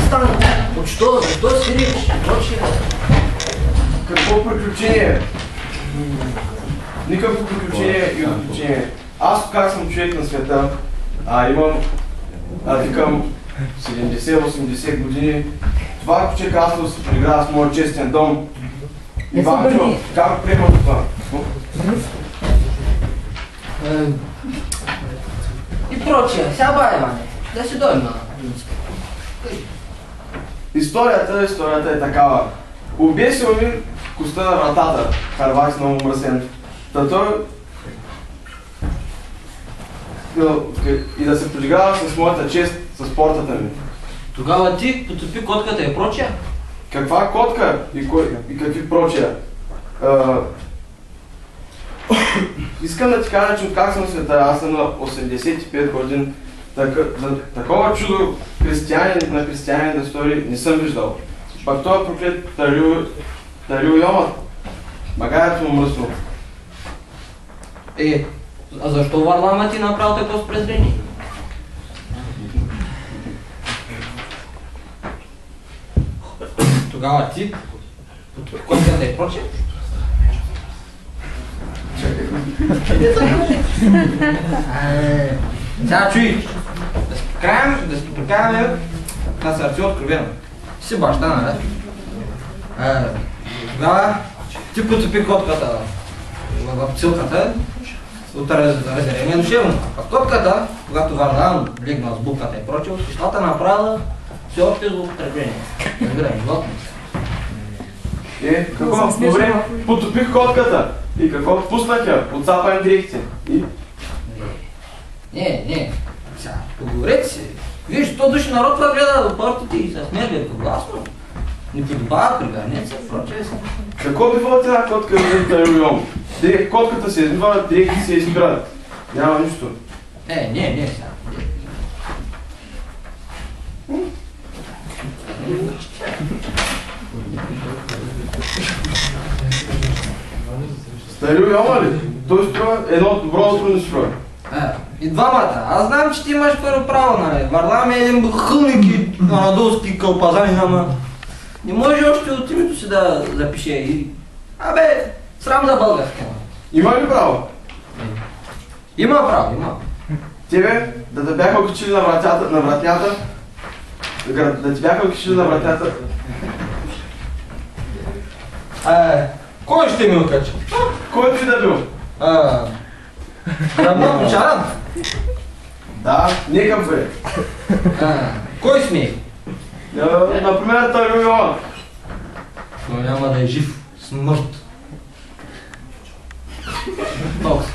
стана? Защо? Защо си речеш? Какво приключение? Никакво приключение и отключение. Аз как съм човек на света, имам, викам 70-80 години. Това куче казва се приграда с моят честен дом. Иванчо, как приемам това? И прочее, сега бай, Иване, да си дойдем на Минска. Историята е такава. Обесил ми коста на вратата, харвак с много мръсен. Та той и да се подиграва с моята чест, с портата ми. Тогава ти потопи котката и прочее? Каква котка и какви прочее? Искам да ти кажа, че откак съм света, аз съм на 85 години, такова чудо на християнин да стори не съм виждал. Пак това проклет Тарил Йомът, магаят му мръсно. А защо Варлама ти направил такова презрение? Тогава ти потопи котката и прочее? Сега чуй, да си прикараме на сърце откровено. Ти си баща, нали? Тогава ти потопи котката в пцилката от разделение душевно. А в котката, когато Варлам легнал с буката и прочее, нещата направила всеобщо злоупотребление. Разбирай, животно. Какво? Добре, потопих котката. И какво? Пуснах я, отцапаем дрехите. И? Не. Сега, поговорете си. Виж, 100 души народ това гледа до портите и се смея гласно. Не подобава пригърнете се, прочее се. Какво би вълт една котка за Тарил? Котката се измива, дрехите се изпират. Няма нищо. Не, сега. Тарил Йома ли? Той струва едно добро не струва. И двамата. Аз знам, че ти имаш първо право, нали? Варлам е един хълник и радолски кълпазанин, ама не може още от името си да запише и... срам за българска. Има ли право? Има право, има. Тебе, да те бяха окачили на вратята, да ти бяха окачили на вратята. Кой ще ми окачи? Кой ти да бил? Рамон Почаран? Да, нека бъде. Кой сме? Например, Тарил Йома. Той няма да е жив. Смърт. Толкова.